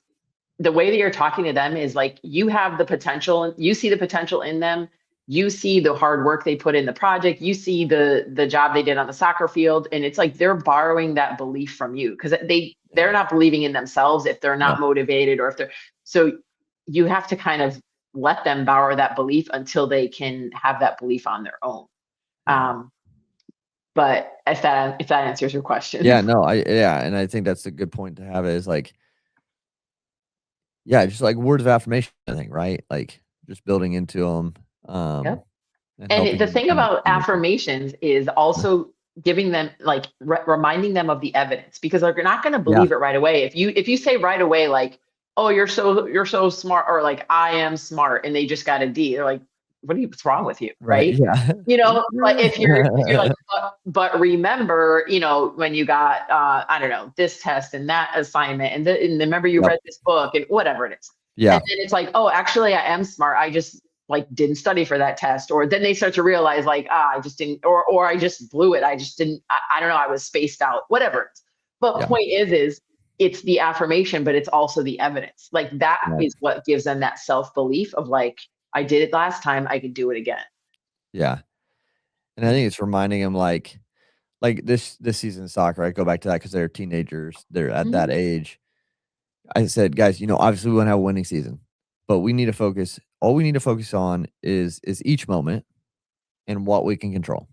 the way that you're talking to them is like you have the potential, you see the potential in them, you see the hard work they put in the project, you see the job they did on the soccer field, and it's like they're borrowing that belief from you because they're Yeah. not believing in themselves if they're No. not motivated, or if they're, so you have to kind of let them borrow that belief until they can have that belief on their own. Yeah. um but if that answers your question. Yeah, no, yeah, and I think that's a good point to have, is like, yeah, just like words of affirmation, I think, right? Like, just building into them, Yep. and And the helping thing them about understand. affirmations is also giving them like reminding them of the evidence, because they're not going to Yeah, believe it right away. If you say right away like, "Oh, you're so smart," or like, "I am smart," and they just got a D, they're like, what's wrong with you, right, right? yeah. But if you're like, but remember, when you got I don't know, this test and that assignment, and remember you Yep, read this book and whatever it is, and yeah, then it's like, "Oh, actually I am smart, I just like didn't study for that test," or then they start to realize like, I just didn't, or I just blew it, I just didn't, I don't know, I was spaced out, whatever it is. But yeah, point is it's the affirmation, but it's also the evidence. Like that right, is what gives them that self-belief of like, I did it last time, I could do it again. yeah, and I think it's reminding them, like this season of soccer, I go back to that because 'cause they're teenagers, they're at that Mhm, age. I said, "Guys, obviously we wanna have a winning season, but we need to focus all we need to focus on is each moment and what we can control."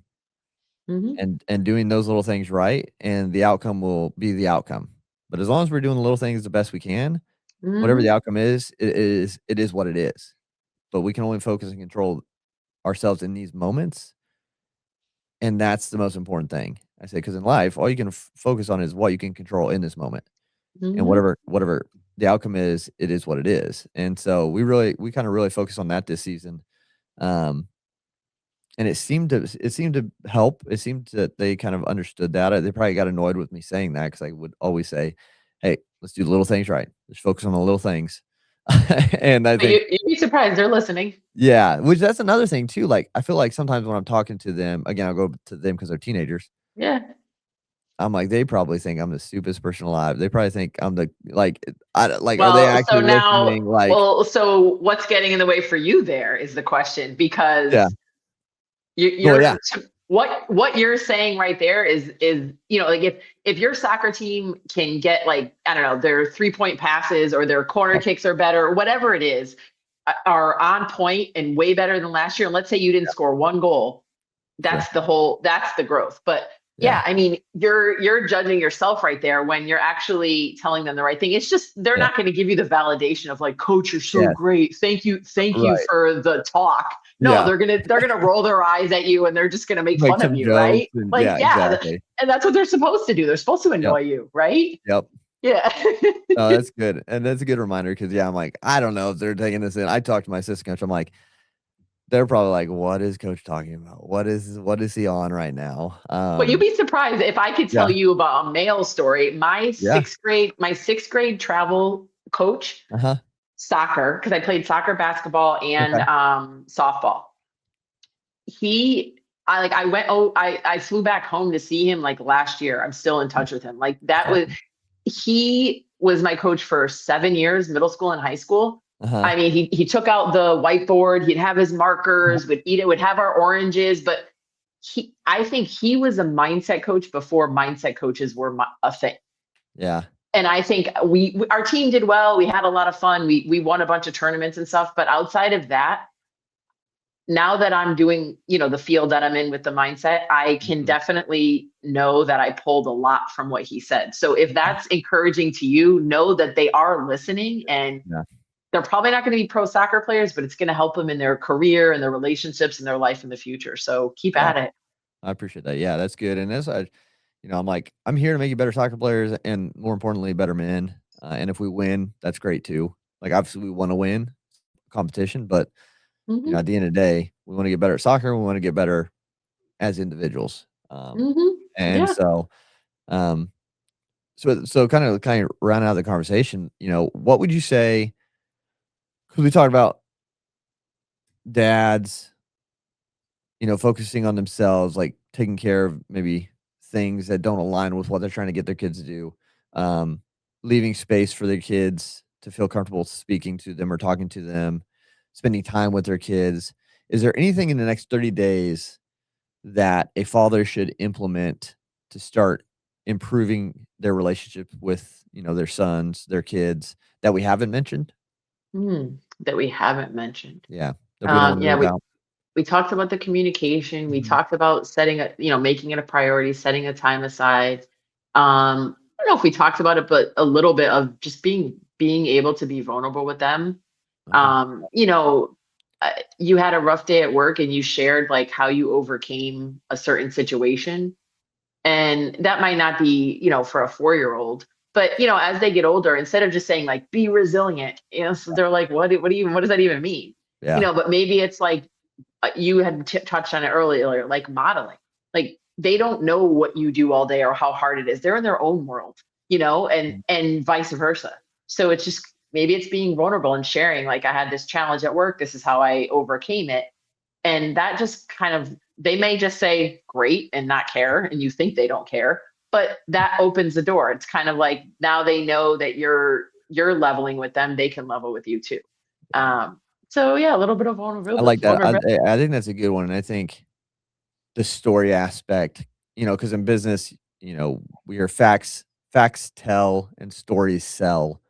mhm, And doing those little things right, and the outcome will be the outcome. But as long as we're doing the little things the best we can, whatever the mhm, outcome is, it is what it is. But we can only focus and control ourselves in these moments, and that's the most important thing. I say, because in life, all you can focus on is what you can control in this moment, and mhm, whatever the outcome is, it is what it is. And so we kind of really focus on that this season. Um, And it seemed to help. It seemed that they kind of understood that. They probably got annoyed with me saying that, because I would always say, "Hey, let's do the little things right. Just focus on the little things." And I but think, you'd be surprised they're listening. yeah, which that's another thing too. Like, I feel like sometimes when I'm talking to them, again, I'll go to them because 'cause they're teenagers. Yeah. I'm like, they probably think I'm the stupidest person alive. They probably think I'm the are they Well, so actually now, listening? Like, so what's getting in the way for you there is the question, yeah, because well, yeah, what you're saying right there is, like if your soccer team can get, like, I don't know, their 3-point passes or their corner yep, kicks are better, whatever it is, are on point and way better than last year. And let's say you didn't score one goal, sure, that's the growth. But yeah, yeah, I mean, you're judging yourself right there when you're actually telling them the right thing. It's just they're yeah, not going to give you the validation of like, coach, you're so yes, great. Thank you right, for the talk. No, yeah, they're gonna roll their eyes at you and they're just gonna make make fun of some you, jokes right? and Like, yeah, yeah, exactly. and that's what they're supposed to do. They're supposed to Yep, annoy you, right? yep. Yeah. No, that's good, and that's a good reminder because yeah, I'm like, I don't know if they're taking this in. I talked to my assistant coach. I'm like, they're probably like, "What is coach talking about? What is he on right now?" But you'd be surprised if I could tell Yeah, you about a male story. yeah, My sixth grade travel coach, uh-huh, soccer, because I played soccer, basketball, and okay, softball. I flew back home to see him like last year. I'm still in touch with him. Like that's that was awesome. he was my coach for 7 years, middle school and high school. Uh-huh, I mean, he took out the whiteboard, he'd have his uh-huh, markers, would eat it, would have our oranges, but I think he was a mindset coach before mindset coaches were a thing. yeah, And I think our team did well. We had a lot of fun. We won a bunch of tournaments and stuff. But outside of that, now that I'm doing, the field that I'm in with the mindset, I can mhm, definitely know that I pulled a lot from what he said. So if that's encouraging to you, know that they are listening, and yeah, they're probably not going to be pro soccer players, but it's going to help them in their career and their relationships and their life in the future. So keep yeah, at it. I appreciate that. Yeah, that's good, and I'm like, I'm here to make you better soccer players and more importantly, better men, and if we win, that's great too. Like, obviously, we wanna win competition, but, Hmm. at the end of the day, we wanna get better at soccer, we wanna get better as individuals, Hmm. and Yeah. so, um, so kinda round out the conversation, what would you say? Because we talked about dads, focusing on themselves, like taking care of maybe things that don't align with what they're trying to get their kids to do, um, leaving space for their kids to feel comfortable speaking to them or talking to them, spending time with their kids. Is there anything in the next 30 days that a father should implement to start improving their relationship with, their sons, their kids that we haven't mentioned? That we haven't mentioned. Yeah, that we don't want to Yeah, leave out. we talked about the communication. We Mhm. talked about making it a priority, setting a time aside. I don't know if we talked about it, but a little bit of just being able to be vulnerable with them. Okay. You had a rough day at work and you shared like how you overcame a certain situation, and that might not be, for a 4-year-old, but as they get older, instead of just saying like be resilient, so they're like, what does that even mean? Yeah. But maybe it's like, you had touched on it earlier, like modeling. Like they don't know what you do all day or how hard it is. They're in their own world, and Mhm. vice versa. So it's just, maybe it's being vulnerable and sharing. Like, I had this challenge at work. This is how I overcame it, and that just kind of, they may just say great and not care, and you think they don't care, but that opens the door. It's kind of like, now they know that you're leveling with them. They can level with you too. Yeah. So yeah, a little bit of I like that. I vulnerability. I I think that's a good one, and I think the story aspect, because in business, we are facts tell and stories sell.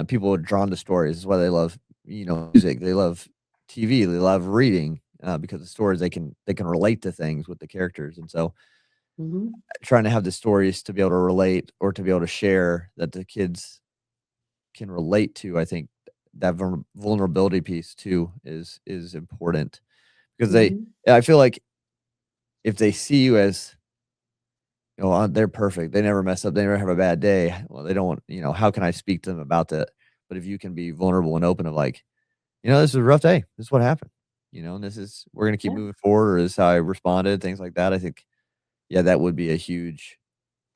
People are drawn to stories. Is why they love, music. They love TV. They love reading, because the stories they can relate to things with the characters, and so Mhm. trying to have the stories to be able to relate or to be able to share that the kids can relate to, I think that vulnerability piece too is important because Mhm. I feel like if they see you as, they're perfect, they never mess up, they never have a bad day, well, they don't want, how can I speak to them about that? But if you can be vulnerable and open of like, "This is a rough day. This is what happened, and we're gonna keep Yeah. moving forward," or this is how I responded, things like that, I think, yeah, that would be a huge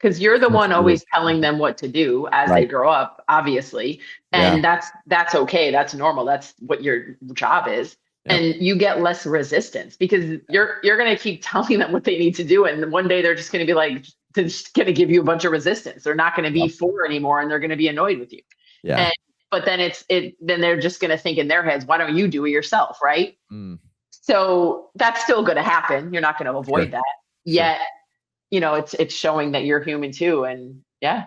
Because you're the one transferable. always telling them what to do as they Right. grow up, obviously. Yeah. And that's okay. That's normal. That's what your job is. Yep. And you get less resistance because you're gonna keep telling them what they need to do. And one day they're just gonna be like, just going to give you a bunch of resistance. They're not going to be for anymore, and they're going to be annoyed with you. Yeah. And but then then they're just going to think in their heads, why don't you do it yourself, right? So that's still going to happen. You're not going to avoid that. Yet, it's showing that you're human too. And yeah,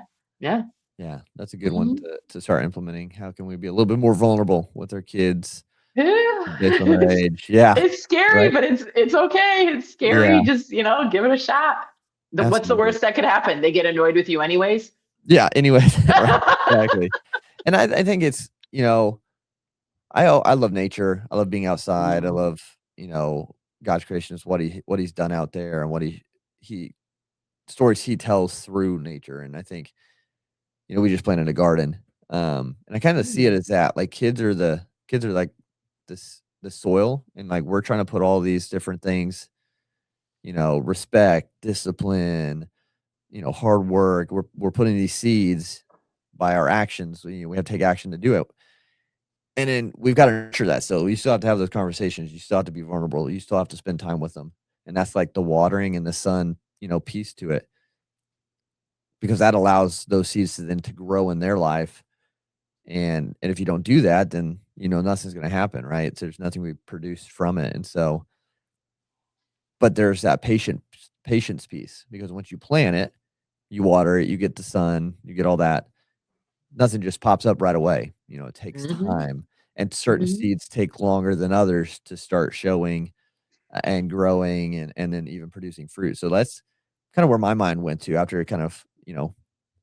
that's a good one to start implementing. How can we be a little bit more vulnerable with our kids based on their age? Yeah, it's scary, but it's okay. It's scary. Yeah. Just give it a shot. What's the worst that could happen? They get annoyed with you anyways. Yeah. Anyways, exactly. And I think it's I love nature. I love being outside. I love God's creation is what he's done out there and what he stories he tells through nature. And I think we just planted a garden. And I kind of see it as that, like kids are like the soil, and like we're trying to put all these different things, respect, discipline, hard work. We're putting these seeds by our actions. We have to take action to do it. And then we've got to nurture that. So you still have to have those conversations. You still have to be vulnerable. You still have to spend time with them. And that's like the watering and the sun, piece to it. Because that allows those seeds to then to grow in their life. And if you don't do that, then, nothing's going to happen, right? So there's nothing we produce from it. And so, but there's that patience piece, because once you plant it, you water it, you get the sun, you get all that. Nothing just pops up right away. It takes time, and certain seeds take longer than others to start showing and growing and then even producing fruit. So that's kind of where my mind went to after kind of,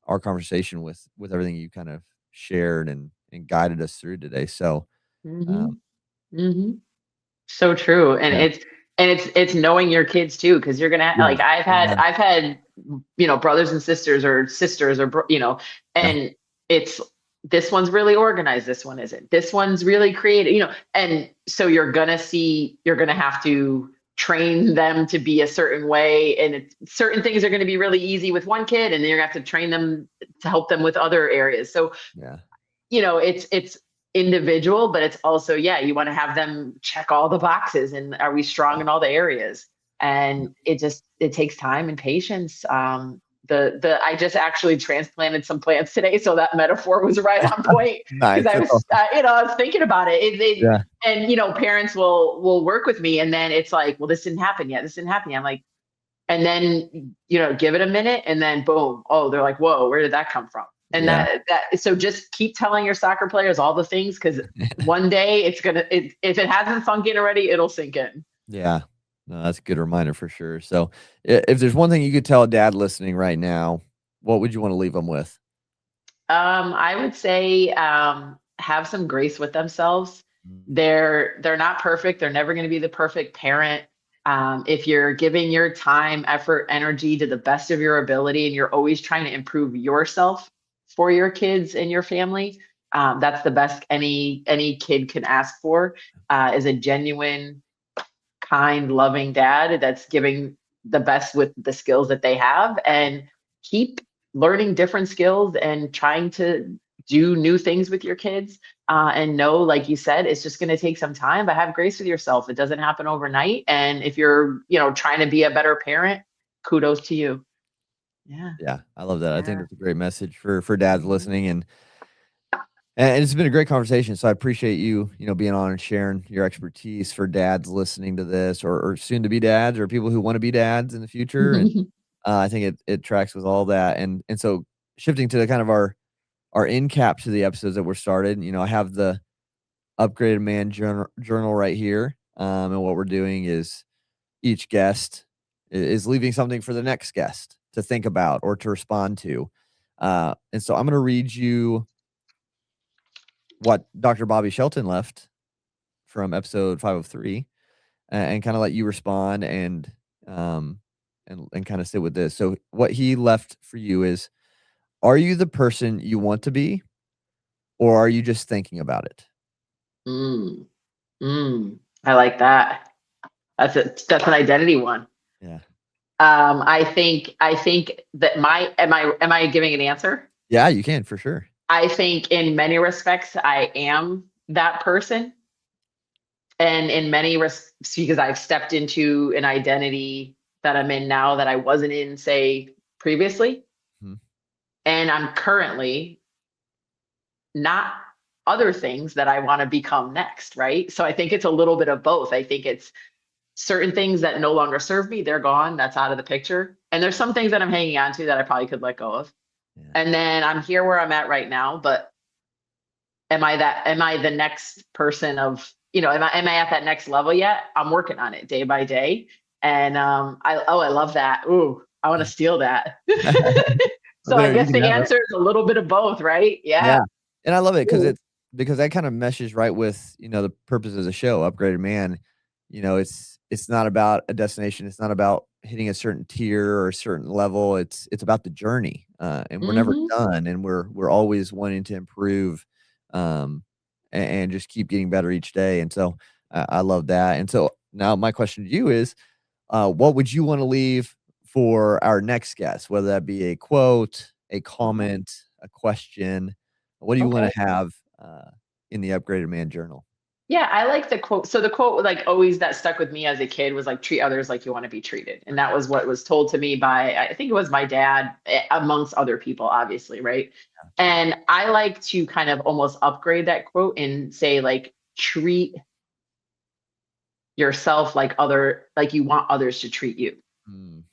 our conversation with everything you kind of shared and guided us through today. So, so true. And it's knowing your kids too, because you're gonna like I've had brothers and sisters or sisters or and it's this one's really organized, this one isn't, this one's really creative, and so you're gonna have to train them to be a certain way, and certain things are going to be really easy with one kid, and then you're gonna have to train them to help them with other areas. So it's individual, but it's also, you want to have them check all the boxes, and are we strong in all the areas? And it takes time and patience. I just actually transplanted some plants today, so that metaphor was right on point. Nice. Because I was thinking about it. And parents will work with me, and then it's like, well, this didn't happen yet. I'm like, and then give it a minute, and then boom, oh, they're like, whoa, where did that come from? And so just keep telling your soccer players all the things, because one day if it hasn't sunk in already, it'll sink in. Yeah. No, that's a good reminder for sure. So if there's one thing you could tell a dad listening right now, what would you want to leave them with? I would say have some grace with themselves. They're not perfect. They're never going to be the perfect parent. If you're giving your time, effort, energy to the best of your ability, and you're always trying to improve yourself for your kids and your family, that's the best any kid can ask for, is a genuine, kind, loving dad that's giving the best with the skills that they have, and keep learning different skills and trying to do new things with your kids, and know, like you said, it's just going to take some time, but have grace with yourself. It doesn't happen overnight. And if you're trying to be a better parent, kudos to you. Yeah, I love that. I think that's a great message for dads listening, and it's been a great conversation. So I appreciate you, being on and sharing your expertise for dads listening to this, or soon to be dads, or people who want to be dads in the future. And I think it tracks with all that. And so shifting to the kind of our end cap to the episodes that were started, I have the Upgraded Man journal right here. And what we're doing is each guest is leaving something for the next guest to think about or to respond to. And so I'm going to read you what Dr. Bobby Shelton left from episode 503, and kind of let you respond and kind of sit with this. So what he left for you is, are you the person you want to be, or are you just thinking about it? I like that. That's an identity one. Yeah. I think that am I giving an answer? Yeah, you can, for sure. I think in many respects, I am that person. And in many respects, because I've stepped into an identity that I'm in now that I wasn't in, say, previously, Mhm. and I'm currently not other things that I want to become next, right? So I think it's a little bit of both. I think it's certain things that no longer serve me, they're gone, that's out of the picture. And there's some things that I'm hanging on to that I probably could let go of. Yeah. And then I'm here where I'm at right now, but am I the next person of, am I at that next level yet? I'm working on it day by day. And I love that. Ooh, I want to steal that. Well, So I there you guess can the have it. answer is a little bit of both, right? Yeah. Yeah. And I love it Ooh. because that kind of meshes right with, the purpose of the show, Upgraded Man. It's not about a destination. It's not about hitting a certain tier or a certain level. It's about the journey. And we're never Hmm. done, and we're always wanting to improve, and just keep getting better each day. And so I love that. And so now my question to you is, what would you want to leave for our next guest, whether that be a quote, a comment, a question? What do you want Okay. to have in the Upgraded Man Journal? Yeah, I like the quote. So the quote, like always, that stuck with me as a kid was like, treat others like you want to be treated. And that was what was told to me by, I think it was my dad, amongst other people, obviously, right? And I like to kind of almost upgrade that quote and say, like, treat yourself like you want others to treat you. Mm,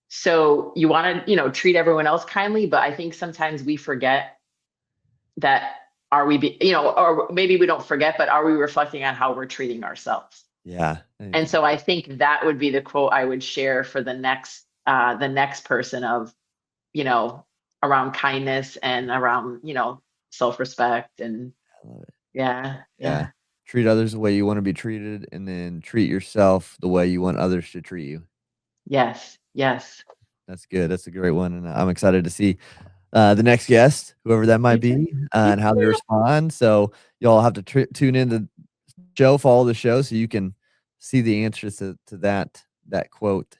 So you want to, treat everyone else kindly, but I think sometimes we forget that, or maybe we don't forget, but are we reflecting on how we're treating ourselves? yeah. And so I think that would be the quote I would share for the next person of, you know, around kindness and around, self-respect and I love it. yeah, Yeah. yeah. Treat others the way you want to be treated, and then treat yourself the way you want others to treat you. Yes, yes. That's good. That's a great one. And I'm excited to see the next guest, whoever that might Me too. be, Me and how they too. respond. So y'all have to tune in to the show, follow the show, so you can see the answers to that quote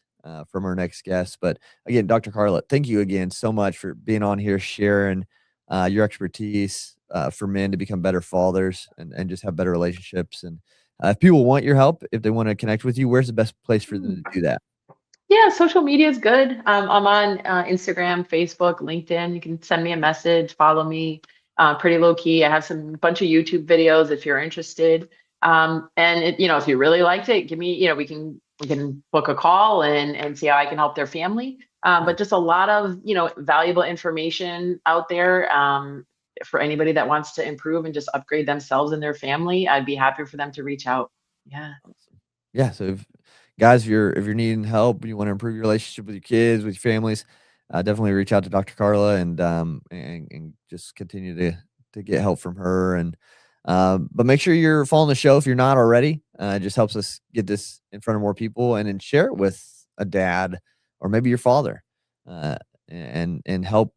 from our next guest. But again, Dr. Carla, thank you again so much for being on here, sharing your expertise for men to become better fathers and just have better relationships. And if people want your help, if they want to connect with you, where's the best place for them to do that? Yeah, social media is good. I'm on Instagram, Facebook, LinkedIn. You can send me a message, follow me. Pretty low key. I have some bunch of YouTube videos if you're interested. And if you really liked it, give me, we can book a call and see how I can help their family. But just a lot of valuable information out there for anybody that wants to improve and just upgrade themselves and their family. I'd be happy for them to reach out. Yeah. Awesome. Yeah, so guys, if you're needing help, you want to improve your relationship with your kids, with your families, definitely reach out to Dr. Carla and just continue to get help from her. And but make sure you're following the show if you're not already. It just helps us get this in front of more people, and then share it with a dad or maybe your father, uh, and help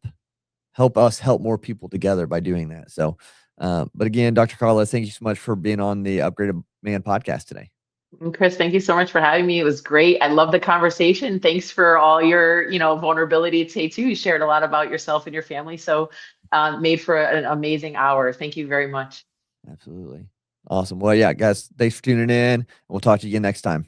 us help more people together by doing that. So, but again, Dr. Carla, thank you so much for being on the Upgraded Man podcast today. And Chris, thank you so much for having me. It was great. I love the conversation. Thanks for all your, vulnerability today too. You shared a lot about yourself and your family. So made for an amazing hour. Thank you very much. Absolutely. Awesome. Well, yeah, guys, thanks for tuning in. We'll talk to you again next time.